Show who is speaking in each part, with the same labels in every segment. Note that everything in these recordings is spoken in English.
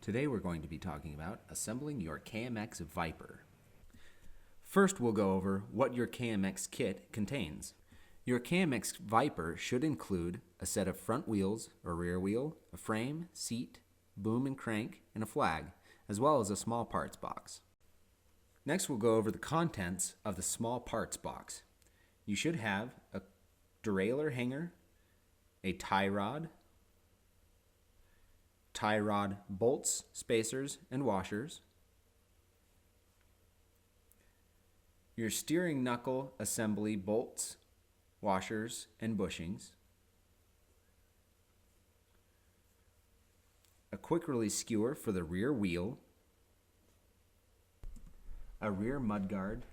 Speaker 1: Today we're going to be talking about assembling your KMX Viper. First we'll go over what your KMX kit contains. Your KMX Viper should include a set of front wheels or rear wheel, a frame, seat, boom and crank, and a flag, as well as a small parts box. Next we'll go over the contents of the small parts box. You should have a derailleur hanger, a tie rod bolts, spacers, and washers, your steering knuckle assembly bolts, washers, and bushings, a quick release skewer for the rear wheel, a rear mudguard,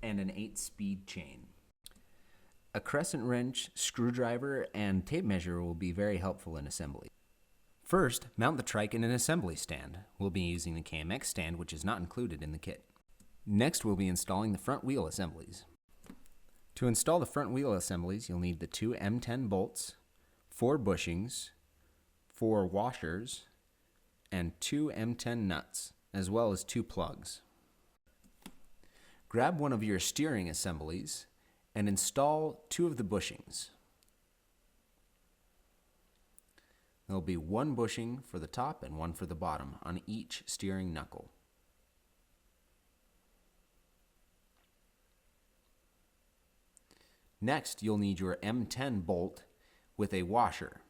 Speaker 1: and an 8-speed chain. A crescent wrench, screwdriver, and tape measure will be very helpful in assembly. First, mount the trike in an assembly stand. We'll be using the KMX stand, which is not included in the kit. Next, we'll be installing the front wheel assemblies. To install the front wheel assemblies, you'll need the 2 M10 bolts, 4 bushings, 4 washers, and 2 M10 nuts, as well as 2 plugs. Grab one of your steering assemblies and install 2 of the bushings. There will be 1 bushing for the top and 1 for the bottom on each steering knuckle. Next, you'll need your M10 bolt with a washer.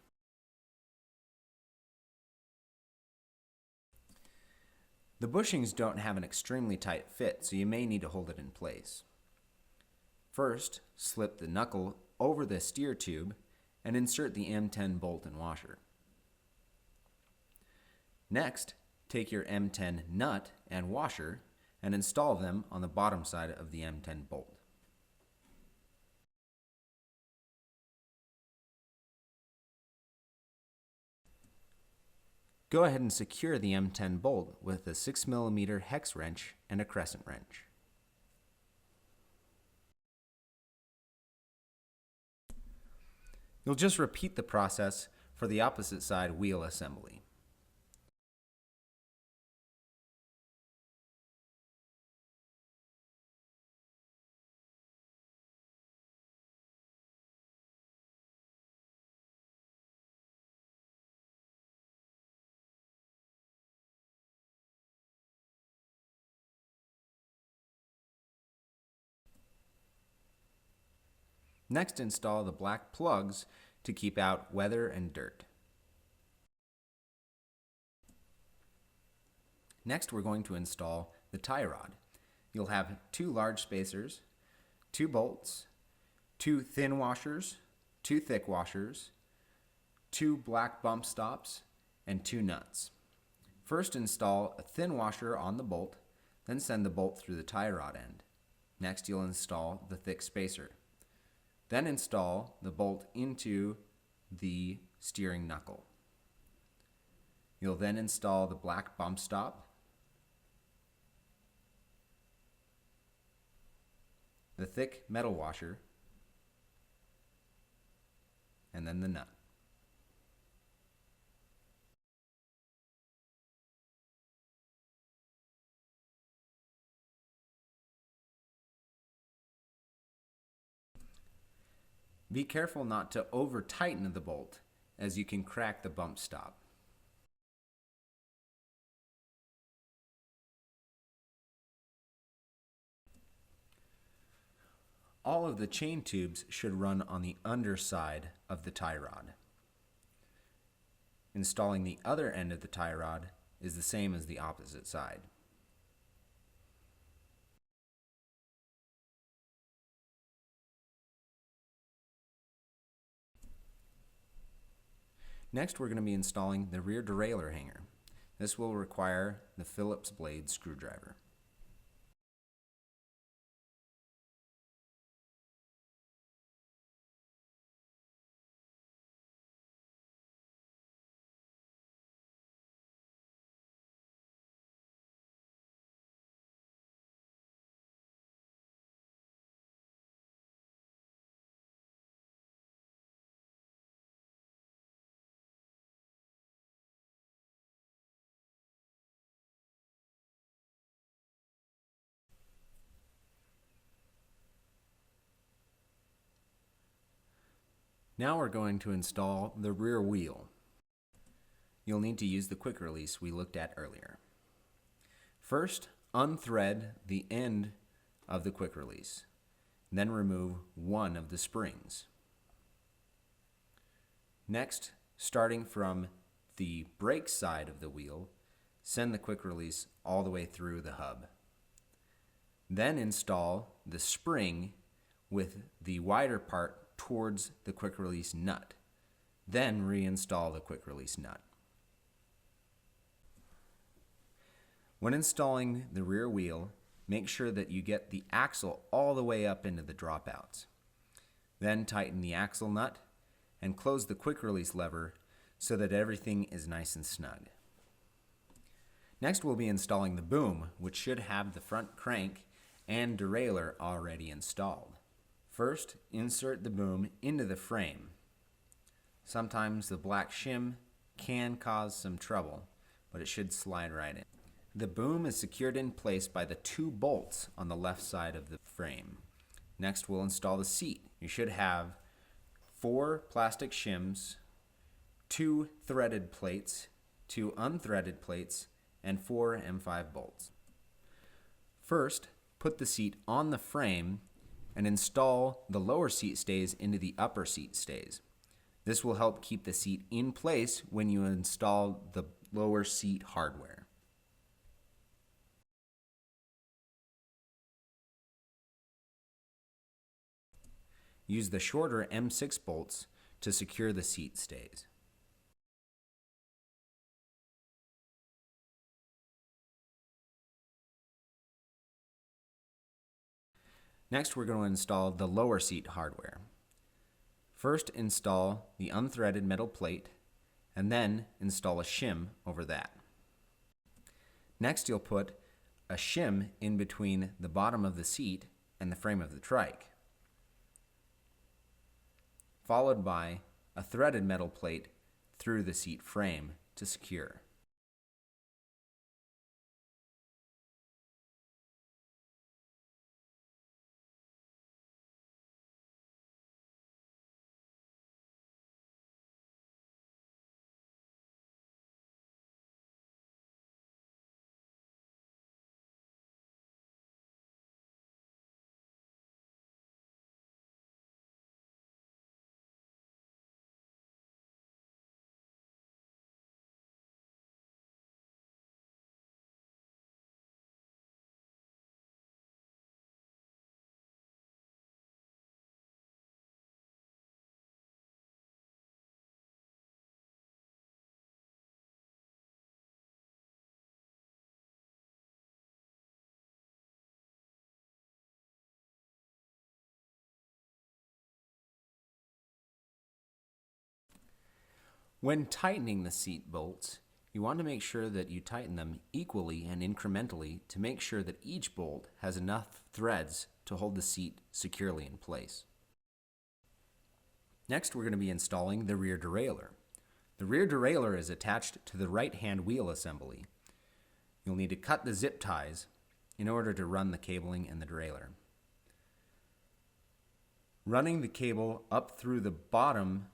Speaker 1: The bushings don't have an extremely tight fit, so you may need to hold it in place. First, slip the knuckle over the steer tube and insert the M10 bolt and washer. Next, take your M10 nut and washer and install them on the bottom side of the M10 bolt. Go ahead and secure the M10 bolt with a 6mm hex wrench and a crescent wrench. You'll just repeat the process for the opposite side wheel assembly. Next, install the black plugs to keep out weather and dirt. Next, we're going to install the tie rod. You'll have 2 large spacers, 2 bolts, 2 thin washers, 2 thick washers, 2 black bump stops, and 2 nuts. First, install a thin washer on the bolt, then send the bolt through the tie rod end. Next, you'll install the thick spacer. Then install the bolt into the steering knuckle. You'll then install the black bump stop, the thick metal washer, and then the nut. Be careful not to over-tighten the bolt, as you can crack the bump stop. All of the chain tubes should run on the underside of the tie rod. Installing the other end of the tie rod is the same as the opposite side. Next, we're going to be installing the rear derailleur hanger. This will require the Phillips blade screwdriver. Now we're going to install the rear wheel. You'll need to use the quick release we looked at earlier. First, unthread the end of the quick release. Then remove one of the springs. Next, starting from the brake side of the wheel, send the quick release all the way through the hub. Then install the spring with the wider part towards the quick release nut. Then reinstall the quick release nut. When installing the rear wheel, make sure that you get the axle all the way up into the dropouts. Then tighten the axle nut and close the quick release lever so that everything is nice and snug. Next, we'll be installing the boom, which should have the front crank and derailleur already installed. First, insert the boom into the frame. Sometimes the black shim can cause some trouble, but it should slide right in. The boom is secured in place by the 2 bolts on the left side of the frame. Next, we'll install the seat. You should have 4 plastic shims, 2 threaded plates, 2 unthreaded plates, and 4 M5 bolts. First, put the seat on the frame and install the lower seat stays into the upper seat stays. This will help keep the seat in place when you install the lower seat hardware. Use the shorter M6 bolts to secure the seat stays. Next, we're going to install the lower seat hardware. First, install the unthreaded metal plate, and then install a shim over that. Next, you'll put a shim in between the bottom of the seat and the frame of the trike, followed by a threaded metal plate through the seat frame to secure. When tightening the seat bolts, you want to make sure that you tighten them equally and incrementally to make sure that each bolt has enough threads to hold the seat securely in place. Next, we're going to be installing the rear derailleur. The rear derailleur is attached to the right-hand wheel assembly. You'll need to cut the zip ties in order to run the cabling and the derailleur. Running the cable up through the bottom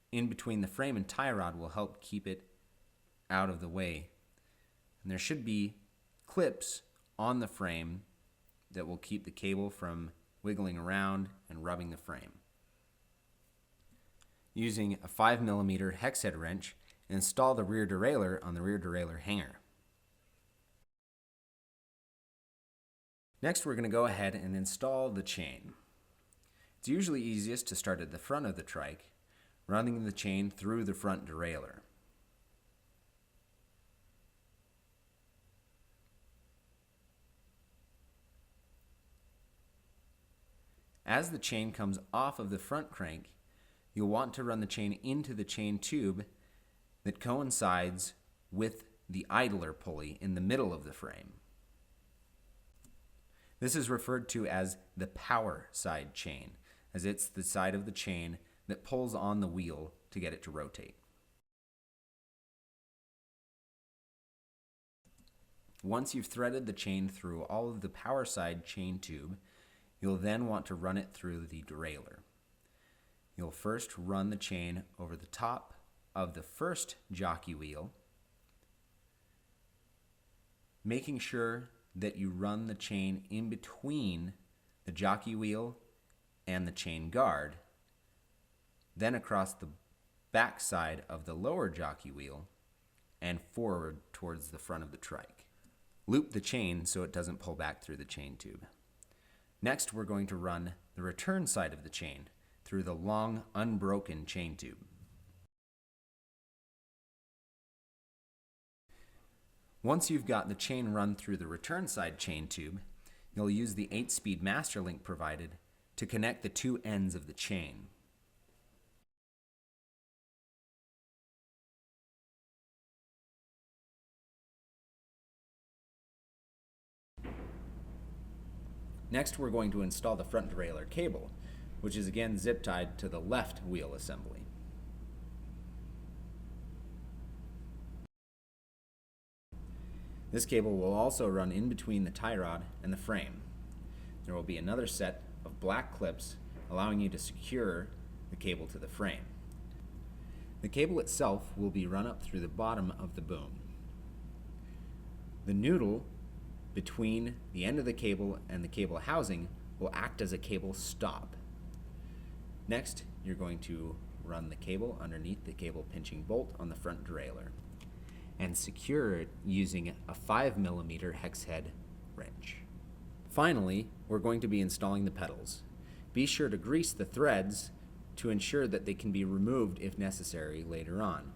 Speaker 1: in between the frame and tie rod will help keep it out of the way. And there should be clips on the frame that will keep the cable from wiggling around and rubbing the frame. Using a 5mm hex head wrench, install the rear derailleur on the rear derailleur hanger. Next, we're going to go ahead and install the chain. It's usually easiest to start at the front of the trike, running the chain through the front derailleur. As the chain comes off of the front crank, you'll want to run the chain into the chain tube that coincides with the idler pulley in the middle of the frame. This is referred to as the power side chain, as it's the side of the chain that pulls on the wheel to get it to rotate. Once you've threaded the chain through all of the power side chain tube, you'll then want to run it through the derailleur. You'll first run the chain over the top of the first jockey wheel, making sure that you run the chain in between the jockey wheel and the chain guard, then across the back side of the lower jockey wheel and forward towards the front of the trike. Loop the chain so it doesn't pull back through the chain tube. Next, we're going to run the return side of the chain through the long, unbroken chain tube. Once you've got the chain run through the return side chain tube, you'll use the 8-speed master link provided to connect the two ends of the chain. Next, we're going to install the front derailleur cable, which is again zip tied to the left wheel assembly. This cable will also run in between the tie rod and the frame. There will be another set of black clips allowing you to secure the cable to the frame. The cable itself will be run up through the bottom of the boom. The noodle between the end of the cable and the cable housing will act as a cable stop. Next, you're going to run the cable underneath the cable pinching bolt on the front derailleur and secure it using a 5mm hex head wrench. Finally, we're going to be installing the pedals. Be sure to grease the threads to ensure that they can be removed if necessary later on.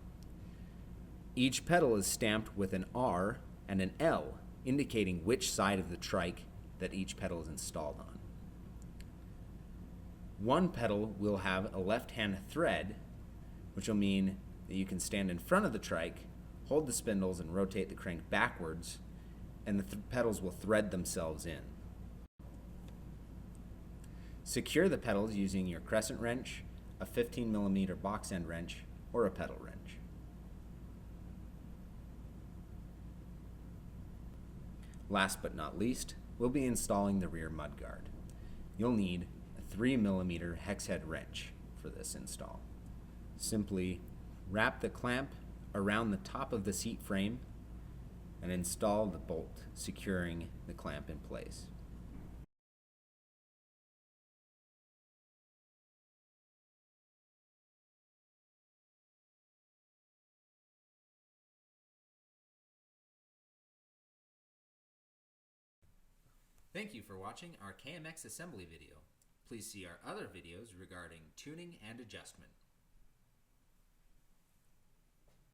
Speaker 1: Each pedal is stamped with an R and an L, indicating which side of the trike that each pedal is installed on. One pedal will have a left-hand thread, which will mean that you can stand in front of the trike, hold the spindles and rotate the crank backwards, and the pedals will thread themselves in. Secure the pedals using your crescent wrench, a 15mm box end wrench, or a pedal wrench. Last but not least, we'll be installing the rear mudguard. You'll need a 3mm hex head wrench for this install. Simply wrap the clamp around the top of the seat frame and install the bolt, securing the clamp in place. Thank you for watching our KMX assembly video. Please see our other videos regarding tuning and adjustment.